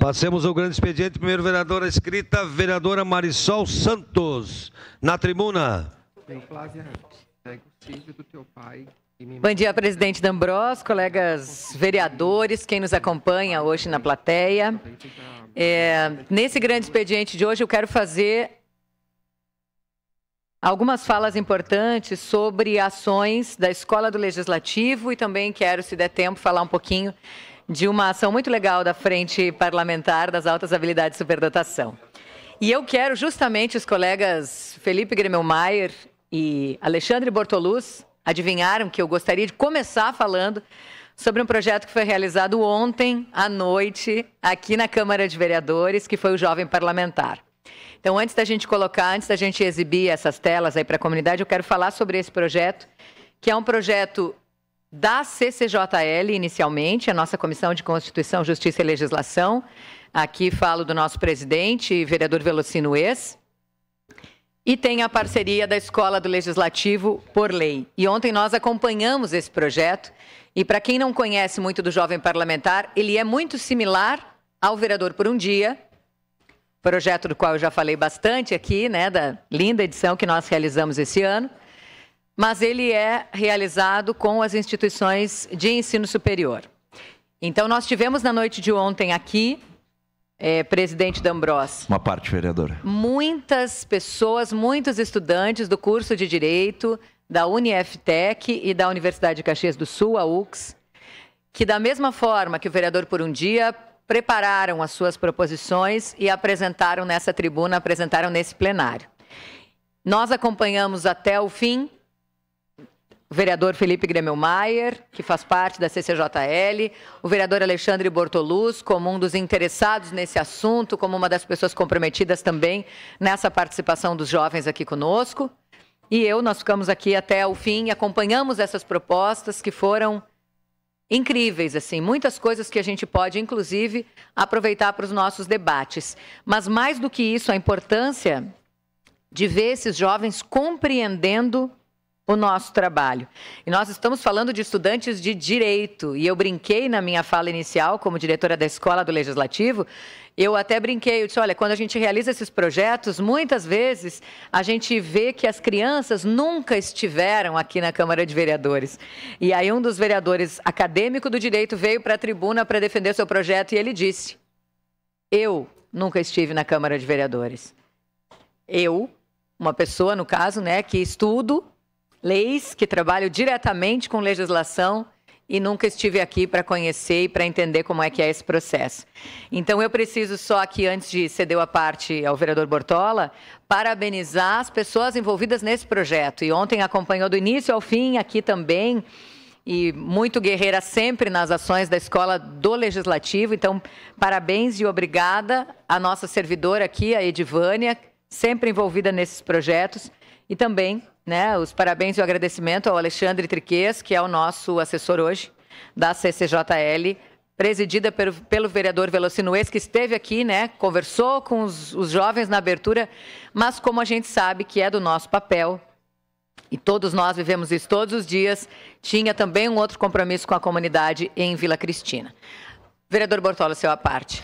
Passemos ao grande expediente. Primeiro vereadora escrita, vereadora Marisol Santos, na tribuna. Bom dia, presidente D'Ambrosio, colegas vereadores, quem nos acompanha hoje na plateia. Nesse grande expediente de hoje, eu quero fazer algumas falas importantes sobre ações da Escola do Legislativo e também quero, se der tempo, falar um pouquinho de uma ação muito legal da Frente Parlamentar das Altas Habilidades de Superdotação. E eu quero justamente os colegas Felipe Gremmelmaier e Alexandre Bortoluz adivinharam que eu gostaria de começar falando sobre um projeto que foi realizado ontem à noite aqui na Câmara de Vereadores, que foi o Jovem Parlamentar. Então, antes da gente exibir essas telas aí para a comunidade, eu quero falar sobre esse projeto, que é um projeto da CCJL, inicialmente, a nossa Comissão de Constituição, Justiça e Legislação. Aqui falo do nosso presidente, vereador Velocino Ex. E tem a parceria da Escola do Legislativo por lei. E ontem nós acompanhamos esse projeto. E para quem não conhece muito do Jovem Parlamentar, ele é muito similar ao Vereador por um Dia, projeto do qual eu já falei bastante aqui, né, da linda edição que nós realizamos esse ano. Mas ele é realizado com as instituições de ensino superior. Então, nós tivemos na noite de ontem aqui, presidente D'Ambrosio. Uma parte, vereadora. Muitas pessoas, muitos estudantes do curso de Direito, da UniFTech e da Universidade de Caxias do Sul, a UX, que da mesma forma que o Vereador por um Dia, prepararam as suas proposições e apresentaram nessa tribuna, apresentaram nesse plenário. Nós acompanhamos até o fim o vereador Felipe Gremmelmaier, que faz parte da CCJL, o vereador Alexandre Bortoluz, como um dos interessados nesse assunto, como uma das pessoas comprometidas também nessa participação dos jovens aqui conosco. E nós ficamos aqui até o fim e acompanhamos essas propostas que foram incríveis, assim, muitas coisas que a gente pode, inclusive, aproveitar para os nossos debates. Mas mais do que isso, a importância de ver esses jovens compreendendo o nosso trabalho. E nós estamos falando de estudantes de direito, e eu brinquei na minha fala inicial, como diretora da Escola do Legislativo, eu até brinquei, eu disse, olha, quando a gente realiza esses projetos, muitas vezes a gente vê que as crianças nunca estiveram aqui na Câmara de Vereadores. E aí um dos vereadores acadêmico do direito veio para a tribuna para defender seu projeto e ele disse, eu nunca estive na Câmara de Vereadores. Eu, uma pessoa, no caso, né, que estudo leis, que trabalho diretamente com legislação e nunca estive aqui para conhecer e para entender como é que é esse processo. Então, eu preciso só aqui, antes de ceder a parte ao vereador Bortola, parabenizar as pessoas envolvidas nesse projeto. E ontem acompanhou do início ao fim, aqui também, e muito guerreira sempre nas ações da Escola do Legislativo. Então, parabéns e obrigada à nossa servidora aqui, a Edivânia, sempre envolvida nesses projetos, e também, né, os parabéns e o agradecimento ao Alexandre Triquez, que é o nosso assessor hoje da CCJL, presidida pelo vereador Velocino Ex, que esteve aqui, né, conversou com os jovens na abertura, mas como a gente sabe que é do nosso papel, e todos nós vivemos isso todos os dias, tinha também um outro compromisso com a comunidade em Vila Cristina. Vereador Bortola, seu à parte.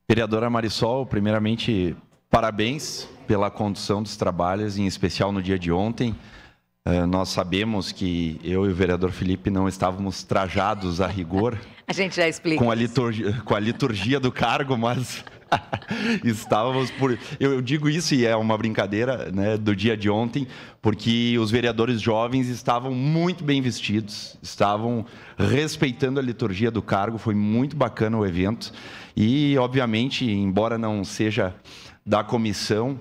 Vereadora Marisol, primeiramente, parabéns pela condução dos trabalhos, em especial no dia de ontem. Nós sabemos que eu e o vereador Felipe não estávamos trajados a rigor. A gente já explica. Com a liturgia do cargo, mas estávamos por... Eu digo isso e é uma brincadeira, né, do dia de ontem, porque os vereadores jovens estavam muito bem vestidos, estavam respeitando a liturgia do cargo, foi muito bacana o evento. E, obviamente, embora não seja da comissão,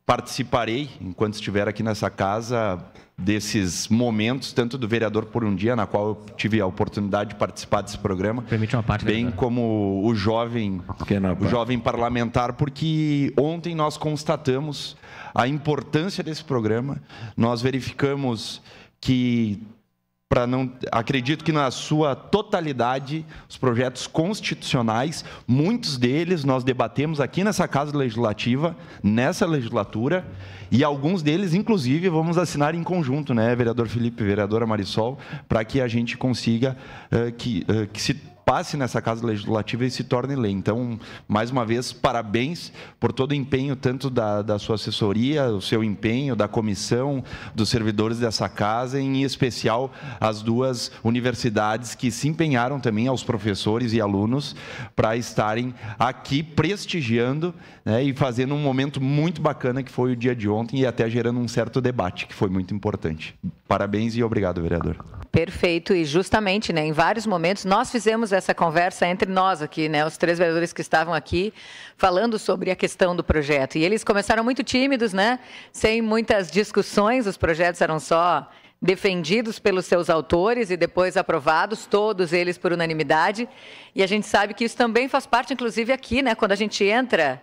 participarei, enquanto estiver aqui nessa casa, desses momentos, tanto do vereador por um dia, na qual eu tive a oportunidade de participar desse programa, permite uma parte, bem como o jovem parlamentar, porque ontem nós constatamos a importância desse programa, nós verificamos que acredito que na sua totalidade, os projetos constitucionais, muitos deles nós debatemos aqui nessa Casa Legislativa, nessa legislatura, e alguns deles, inclusive, vamos assinar em conjunto, né, vereador Felipe, vereadora Marisol, para que a gente consiga que se passe nessa Casa Legislativa e se torne lei. Então, mais uma vez, parabéns por todo o empenho, tanto da sua assessoria, o seu empenho, da comissão, dos servidores dessa casa, em especial as duas universidades que se empenharam também, aos professores e alunos, para estarem aqui prestigiando, né, e fazendo um momento muito bacana que foi o dia de ontem e até gerando um certo debate, que foi muito importante. Parabéns e obrigado, vereador. Perfeito, e justamente, né, em vários momentos, nós fizemos essa conversa entre nós aqui, né, os 3 vereadores que estavam aqui, falando sobre a questão do projeto. E eles começaram muito tímidos, né, sem muitas discussões, os projetos eram só defendidos pelos seus autores e depois aprovados, todos eles por unanimidade. E a gente sabe que isso também faz parte, inclusive aqui, né, quando a gente entra...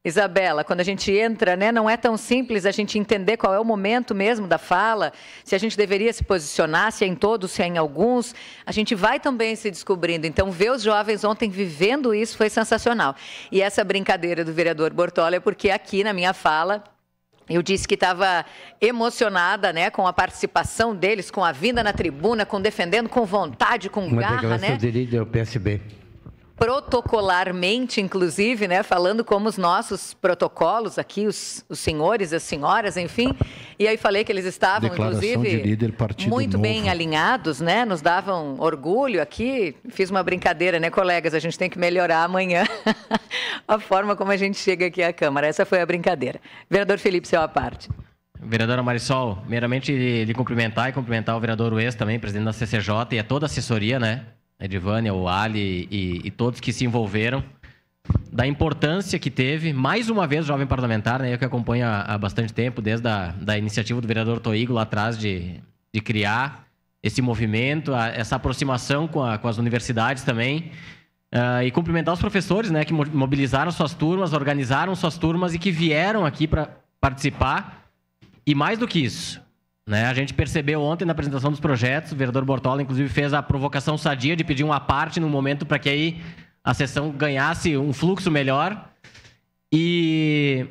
Isabela, quando a gente entra, né, não é tão simples a gente entender qual é o momento mesmo da fala, se a gente deveria se posicionar, se é em todos, se é em alguns, a gente vai também se descobrindo. Então, ver os jovens ontem vivendo isso foi sensacional. E essa brincadeira do vereador Bortolli é porque aqui na minha fala, eu disse que estava emocionada, né, com a participação deles, com a vinda na tribuna, com defendendo com vontade, com garra, né? De líder do PSB. Protocolarmente, inclusive, né, falando como os nossos protocolos aqui, os senhores, as senhoras, enfim. E aí falei que eles estavam, inclusive, de líder, Partido muito Novo. bem alinhados, né, nos davam orgulho aqui. Fiz uma brincadeira, né, colegas, a gente tem que melhorar amanhã a forma como a gente chega aqui à Câmara. Essa foi a brincadeira. Vereador Felipe, seu à parte. Vereadora Marisol, meramente lhe cumprimentar e cumprimentar o vereador Ues também, presidente da CCJ, e a toda a assessoria, né? A Edivânia, o Ali e todos que se envolveram, da importância que teve, mais uma vez, o jovem parlamentar, né, eu que acompanho há bastante tempo, desde da iniciativa do vereador Toigo lá atrás de criar esse movimento, essa aproximação com as universidades também, e cumprimentar os professores, né, que mobilizaram suas turmas, organizaram suas turmas e que vieram aqui para participar, e mais do que isso, né? A gente percebeu ontem na apresentação dos projetos, o vereador Bortolli, inclusive, fez a provocação sadia de pedir uma parte no momento para que aí a sessão ganhasse um fluxo melhor. E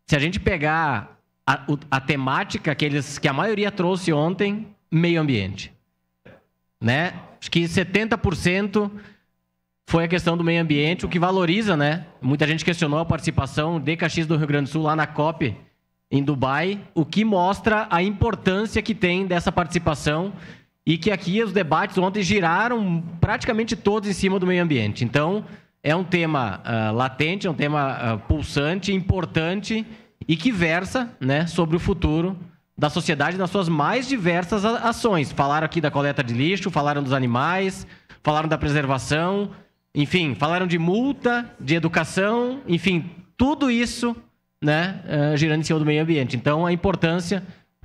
se a gente pegar a temática que a maioria trouxe ontem, meio ambiente, né? Acho que 70% foi a questão do meio ambiente, o que valoriza, né? Muita gente questionou a participação de Caxias do Rio Grande do Sul lá na COP, em Dubai, o que mostra a importância que tem dessa participação e que aqui os debates ontem giraram praticamente todos em cima do meio ambiente. Então, é um tema latente, é um tema pulsante, importante e que versa, né, sobre o futuro da sociedade nas suas mais diversas ações. Falaram aqui da coleta de lixo, falaram dos animais, falaram da preservação, enfim, falaram de multa, de educação, enfim, tudo isso, né, girando em cima do meio ambiente. Então, a importância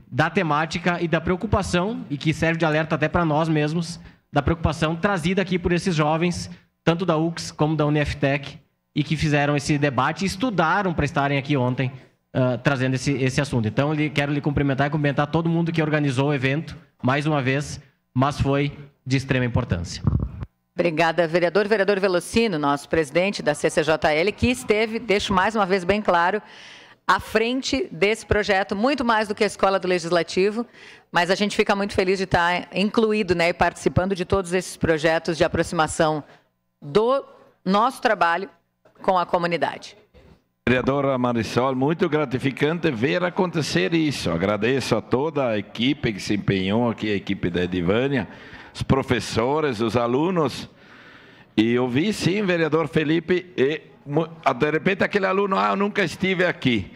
da temática e da preocupação, e que serve de alerta até para nós mesmos, da preocupação trazida aqui por esses jovens, tanto da UX como da Uniftec, e que fizeram esse debate e estudaram para estarem aqui ontem, trazendo esse assunto. Então, quero lhe cumprimentar e cumprimentar todo mundo que organizou o evento, mais uma vez, mas foi de extrema importância. Obrigada, vereador. Vereador Velocino, nosso presidente da CCJL, que esteve, deixo mais uma vez bem claro, à frente desse projeto, muito mais do que a Escola do Legislativo, mas a gente fica muito feliz de estar incluído, né, e participando de todos esses projetos de aproximação do nosso trabalho com a comunidade. Vereadora Marisol, muito gratificante ver acontecer isso. Agradeço a toda a equipe que se empenhou aqui, a equipe da Edivânia, os professores, os alunos, e eu vi sim, vereador Felipe, e de repente aquele aluno, eu nunca estive aqui,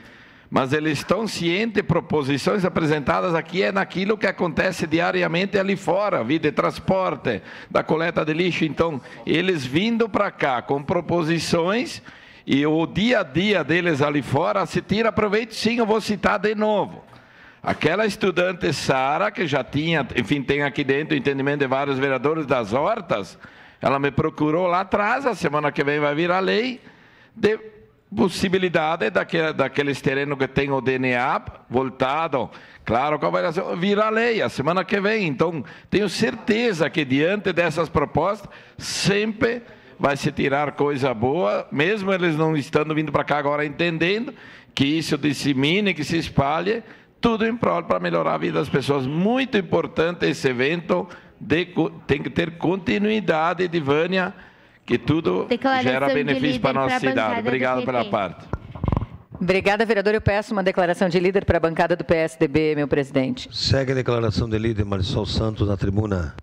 mas eles estão cientes, proposições apresentadas aqui é naquilo que acontece diariamente ali fora, vida de transporte, da coleta de lixo, então eles vindo para cá com proposições, e o dia a dia deles ali fora, se tira proveito, sim, eu vou citar de novo. Aquela estudante Sara, que já tinha, enfim, tem aqui dentro o entendimento de vários vereadores das hortas, ela me procurou lá atrás, a semana que vem vai vir a lei, de possibilidade daqueles terrenos que tem o DNA voltado, claro, com a variação, vir a lei, a semana que vem. Então, tenho certeza que diante dessas propostas, sempre vai se tirar coisa boa, mesmo eles não estando vindo para cá agora entendendo, que isso dissemine, que se espalhe, tudo em prol para melhorar a vida das pessoas. Muito importante esse evento, tem que ter continuidade, Edivânia, que tudo gera benefício para a nossa cidade. Obrigado pela parte. Obrigada, vereador. Eu peço uma declaração de líder para a bancada do PSDB, meu presidente. Segue a declaração de líder Marisol Santos na tribuna.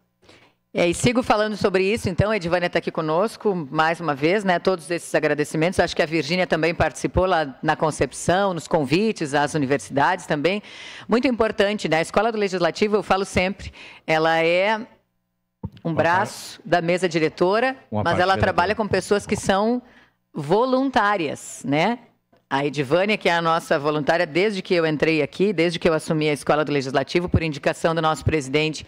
E sigo falando sobre isso, então, a Edivânia está aqui conosco, mais uma vez, né, todos esses agradecimentos. Acho que a Virgínia também participou lá na concepção, nos convites às universidades também. Muito importante, né, a Escola do Legislativo, eu falo sempre, ela é um braço da mesa diretora, mas ela trabalha com pessoas que são voluntárias, né? A Edivânia, que é a nossa voluntária desde que eu entrei aqui, desde que eu assumi a Escola do Legislativo, por indicação do nosso presidente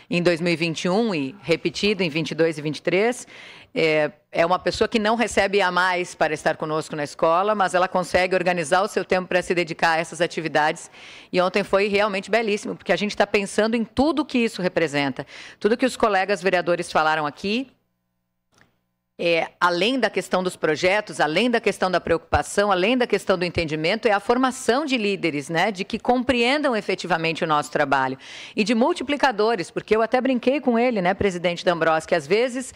em 2021 e repetido em 22 e 23, é uma pessoa que não recebe a mais para estar conosco na escola, mas ela consegue organizar o seu tempo para se dedicar a essas atividades. E ontem foi realmente belíssimo, porque a gente está pensando em tudo que isso representa. Tudo que os colegas vereadores falaram aqui, além da questão dos projetos, além da questão da preocupação, além da questão do entendimento, é a formação de líderes, né, de que compreendam efetivamente o nosso trabalho. E de multiplicadores, porque eu até brinquei com ele, né, presidente D'Ambros, que às vezes,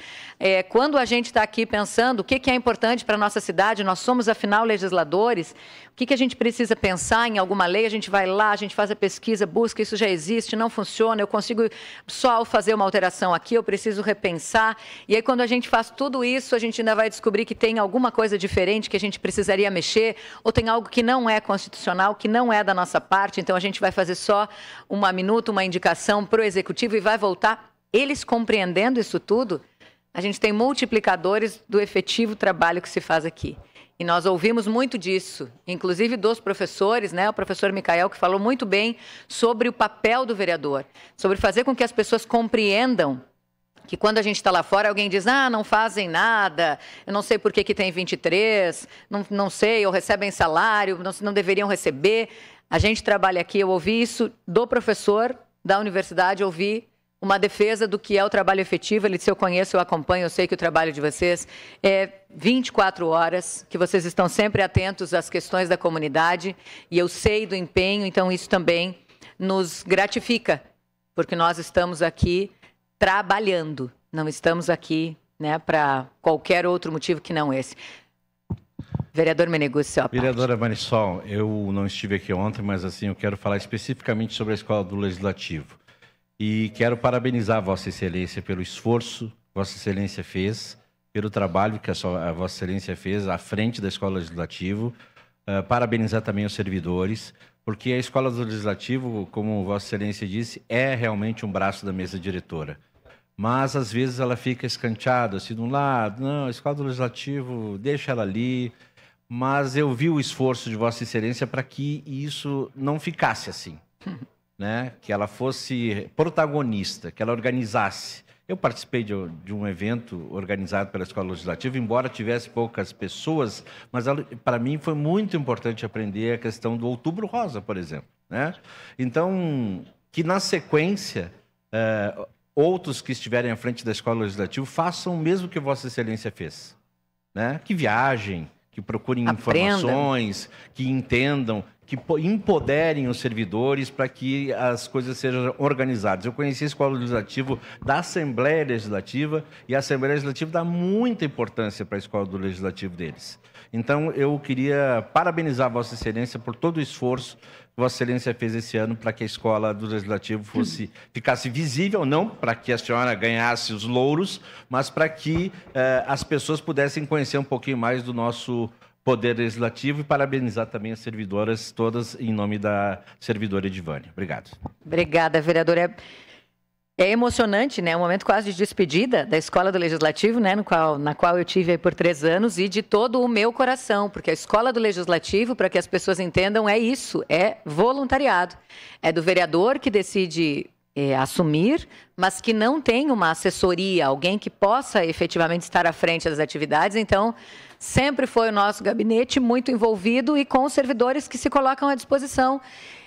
quando a gente está aqui pensando o que é importante para a nossa cidade, nós somos, afinal, legisladores, o que a gente precisa pensar em alguma lei, a gente vai lá, a gente faz a pesquisa, busca, isso já existe, não funciona, eu consigo só fazer uma alteração aqui, eu preciso repensar. E aí, quando a gente faz tudo isso, a gente ainda vai descobrir que tem alguma coisa diferente que a gente precisaria mexer, ou tem algo que não é constitucional, que não é da nossa parte, então a gente vai fazer só uma minuta, uma indicação para o executivo e vai voltar. Eles compreendendo isso tudo, a gente tem multiplicadores do efetivo trabalho que se faz aqui. E nós ouvimos muito disso, inclusive dos professores, né? O professor Micael, que falou muito bem sobre o papel do vereador, sobre fazer com que as pessoas compreendam que quando a gente está lá fora, alguém diz, não fazem nada, eu não sei por que tem 23, não sei, ou recebem salário, não deveriam receber. A gente trabalha aqui, eu ouvi isso do professor da universidade, ouvi uma defesa do que é o trabalho efetivo. Ele disse, eu conheço, eu acompanho, eu sei que o trabalho de vocês é 24 horas, que vocês estão sempre atentos às questões da comunidade, e eu sei do empenho, então isso também nos gratifica, porque nós estamos aqui trabalhando, não estamos aqui, né, para qualquer outro motivo que não esse. Vereador Meneguzzi, Vereadora Marisol, eu não estive aqui ontem, mas assim, eu quero falar especificamente sobre a Escola do Legislativo. E quero parabenizar a Vossa Excelência pelo esforço que Vossa Excelência fez, pelo trabalho que a Vossa Excelência fez à frente da Escola do Legislativo. Parabenizar também os servidores, porque a Escola do Legislativo, como Vossa Excelência disse, é realmente um braço da mesa diretora. Mas, às vezes, ela fica escanteada, assim, de um lado, não, a Escola do Legislativo, deixa ela ali. Mas eu vi o esforço de Vossa Excelência para que isso não ficasse assim, né? Que ela fosse protagonista, que ela organizasse. Eu participei de um evento organizado pela Escola Legislativa, embora tivesse poucas pessoas, mas para mim foi muito importante aprender a questão do Outubro Rosa, por exemplo, né? Então, que na sequência, outros que estiverem à frente da Escola Legislativa façam o mesmo que Vossa Excelência fez, né? Que viajem, que procurem informações, que entendam, que empoderem os servidores para que as coisas sejam organizadas. Eu conheci a Escola Legislativa da Assembleia Legislativa e a Assembleia Legislativa dá muita importância para a Escola do Legislativo deles. Então, eu queria parabenizar a Vossa Excelência por todo o esforço que Vossa Excelência fez esse ano para que a Escola do Legislativo ficasse visível, não para que a senhora ganhasse os louros, mas para que as pessoas pudessem conhecer um pouquinho mais do nosso Poder Legislativo, e parabenizar também as servidoras todas em nome da servidora Edivânia. Obrigado. Obrigada, vereadora. É emocionante, né? Um momento quase de despedida da Escola do Legislativo, né? Na qual eu tive aí por 3 anos, e de todo o meu coração, porque a Escola do Legislativo, para que as pessoas entendam, é isso, é voluntariado. É do vereador que decide assumir, mas que não tem uma assessoria, alguém que possa efetivamente estar à frente das atividades. Então, sempre foi o nosso gabinete muito envolvido e com os servidores que se colocam à disposição.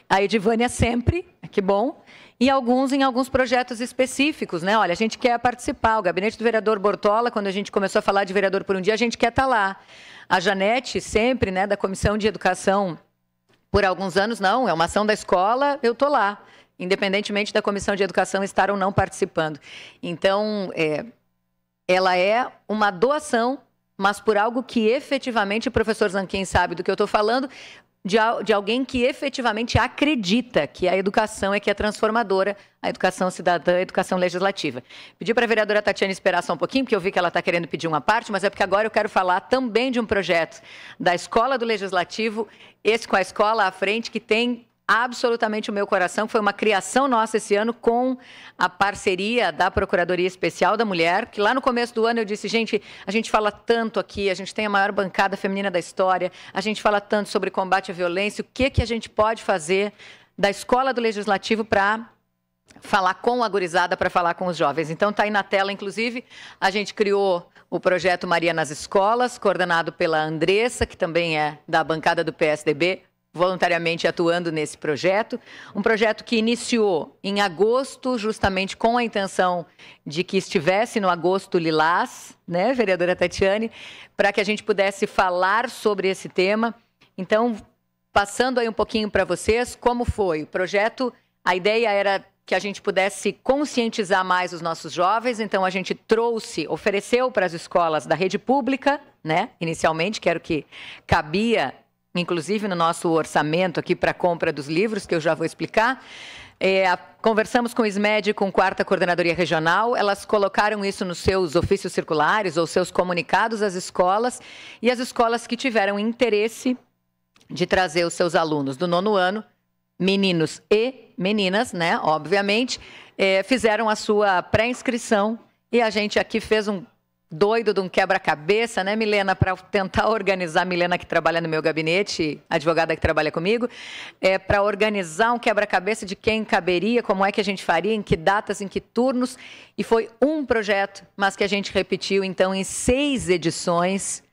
A Edivânia sempre, que bom, e em alguns projetos específicos, né? Olha, a gente quer participar. O gabinete do vereador Bortola, quando a gente começou a falar de vereador por um dia, a gente quer estar lá. A Janete, sempre, né, da Comissão de Educação, por alguns anos, não, é uma ação da escola, eu estou lá. independentemente da Comissão de Educação estar ou não participando. Então, ela é uma doação, mas por algo que efetivamente o professor Zanquim sabe do que eu estou falando, de alguém que efetivamente acredita que a educação é que é transformadora, a educação cidadã, a educação legislativa. Pedi para a vereadora Tatiane esperar só um pouquinho, porque eu vi que ela está querendo pedir uma parte, mas é porque agora eu quero falar também de um projeto da Escola do Legislativo, esse com a escola à frente, que tem absolutamente o meu coração, foi uma criação nossa esse ano com a parceria da Procuradoria Especial da Mulher, que lá no começo do ano eu disse, gente, a gente fala tanto aqui, a gente tem a maior bancada feminina da história, a gente fala tanto sobre combate à violência, o que a gente pode fazer da Escola do Legislativo para falar com a gurizada, para falar com os jovens. Então está aí na tela, inclusive, a gente criou o projeto Maria nas Escolas, coordenado pela Andressa, que também é da bancada do PSDB, voluntariamente atuando nesse projeto. Um projeto que iniciou em agosto, justamente com a intenção de que estivesse no agosto lilás, né, vereadora Tatiane, para que a gente pudesse falar sobre esse tema. Então, passando aí um pouquinho para vocês, como foi o projeto, a ideia era que a gente pudesse conscientizar mais os nossos jovens, então a gente ofereceu para as escolas da rede pública, né, inicialmente, que era o que cabia inclusive no nosso orçamento aqui para a compra dos livros, que eu já vou explicar. Conversamos com o SMED, com a 4ª Coordenadoria Regional, elas colocaram isso nos seus ofícios circulares ou seus comunicados às escolas, e as escolas que tiveram interesse de trazer os seus alunos do 9º ano, meninos e meninas, né, obviamente, fizeram a sua pré-inscrição, e a gente aqui fez um doido de um quebra-cabeça, né, Milena, para tentar organizar, Milena que trabalha no meu gabinete, advogada que trabalha comigo, para organizar um quebra-cabeça de quem caberia, como é que a gente faria, em que datas, em que turnos, e foi um projeto, mas que a gente repetiu, então, em 6 edições,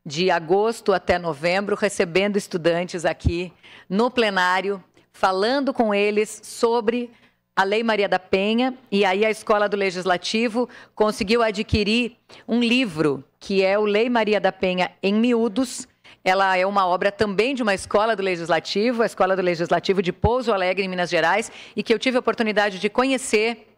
de agosto até novembro, recebendo estudantes aqui no plenário, falando com eles sobre a Lei Maria da Penha, e aí a Escola do Legislativo conseguiu adquirir um livro, que é o Lei Maria da Penha em miúdos. Ela é uma obra também de uma escola do Legislativo, a Escola do Legislativo de Pouso Alegre, em Minas Gerais, e que eu tive a oportunidade de conhecer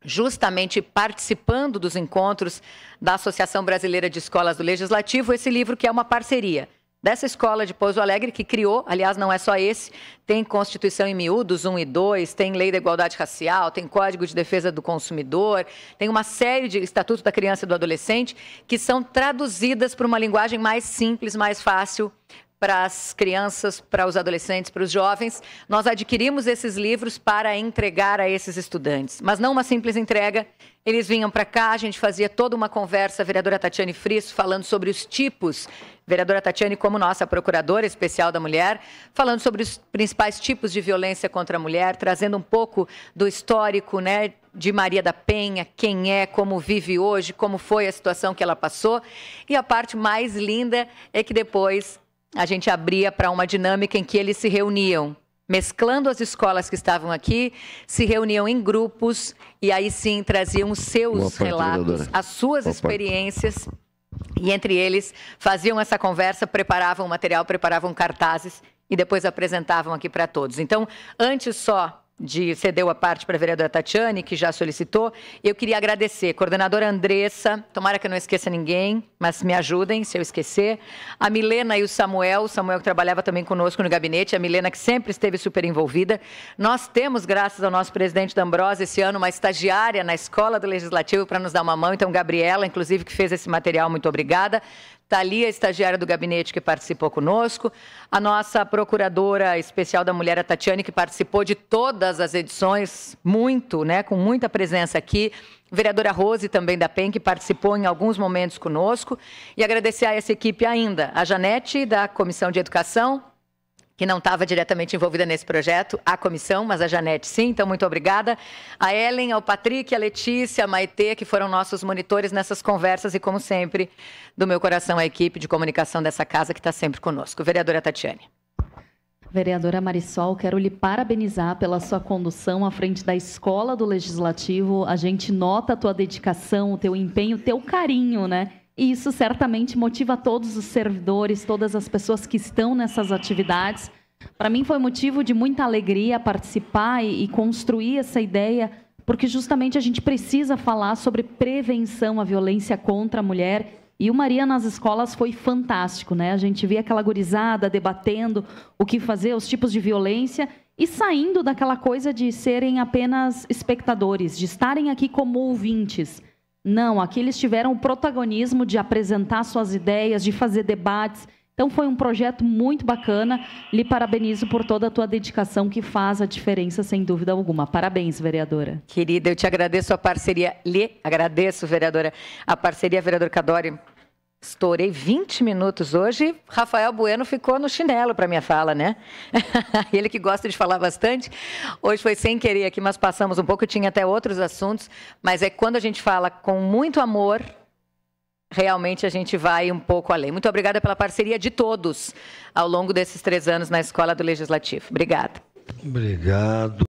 justamente participando dos encontros da Associação Brasileira de Escolas do Legislativo, esse livro que é uma parceria dessa escola de Pouso Alegre, que criou, aliás, não é só esse, tem Constituição em miúdos 1 e 2, tem Lei da Igualdade Racial, tem Código de Defesa do Consumidor, tem uma série de Estatuto da Criança e do Adolescente, que são traduzidas para uma linguagem mais simples, mais fácil, para as crianças, para os adolescentes, para os jovens. Nós adquirimos esses livros para entregar a esses estudantes, mas não uma simples entrega. Eles vinham para cá, a gente fazia toda uma conversa, a vereadora Tatiane Frisso falando sobre os tipos, vereadora Tatiane como nossa procuradora especial da mulher, falando sobre os principais tipos de violência contra a mulher, trazendo um pouco do histórico, né, de Maria da Penha, quem é, como vive hoje, como foi a situação que ela passou. E a parte mais linda é que depois a gente abria para uma dinâmica em que eles se reuniam, mesclando as escolas que estavam aqui, se reuniam em grupos e aí sim traziam os seus relatos, as suas experiências, e entre eles faziam essa conversa, preparavam material, preparavam cartazes e depois apresentavam aqui para todos. Então, antes só de ceder a parte para a vereadora Tatiane, que já solicitou, eu queria agradecer a coordenadora Andressa, tomara que eu não esqueça ninguém, mas me ajudem se eu esquecer, a Milena e o Samuel que trabalhava também conosco no gabinete, a Milena que sempre esteve super envolvida. Nós temos, graças ao nosso presidente D'Ambrosio, esse ano uma estagiária na Escola do Legislativo para nos dar uma mão, então Gabriela, inclusive, que fez esse material, muito obrigada. Thalia, estagiária do gabinete, que participou conosco. A nossa procuradora especial da mulher, a Tatiane, que participou de todas as edições, muito, né, com muita presença aqui. Vereadora Rose, também da PEN, que participou em alguns momentos conosco. E agradecer a essa equipe ainda, a Janete, da Comissão de Educação, que não estava diretamente envolvida nesse projeto, a comissão, mas a Janete sim, então muito obrigada. A Ellen, ao Patrick, a Letícia, a Maitê, que foram nossos monitores nessas conversas e, como sempre, do meu coração, a equipe de comunicação dessa casa que está sempre conosco. Vereadora Tatiane. Vereadora Marisol, quero lhe parabenizar pela sua condução à frente da Escola do Legislativo. A gente nota a tua dedicação, o teu empenho, o teu carinho, né? E isso certamente motiva todos os servidores, todas as pessoas que estão nessas atividades Para mim foi motivo de muita alegria participar e construir essa ideia, porque justamente a gente precisa falar sobre prevenção à violência contra a mulher. E o Maria nas escolas foi fantástico, né? A gente via aquela gurizada debatendo o que fazer, os tipos de violência, e saindo daquela coisa de serem apenas espectadores, de estarem aqui como ouvintes. Não, aqui eles tiveram o protagonismo de apresentar suas ideias, de fazer debates. Então foi um projeto muito bacana. Lhe parabenizo por toda a tua dedicação, que faz a diferença, sem dúvida alguma. Parabéns, vereadora. Querida, eu te agradeço a parceria. Lhe agradeço, vereadora. A parceria, vereador Cadório. Estourei 20 minutos hoje. Rafael Bueno ficou no chinelo para minha fala, né? Ele que gosta de falar bastante. Hoje foi sem querer aqui, mas passamos um pouco. Eu tinha até outros assuntos, mas é quando a gente fala com muito amor, realmente a gente vai um pouco além. Muito obrigada pela parceria de todos ao longo desses 3 anos na Escola do Legislativo. Obrigada. Obrigado.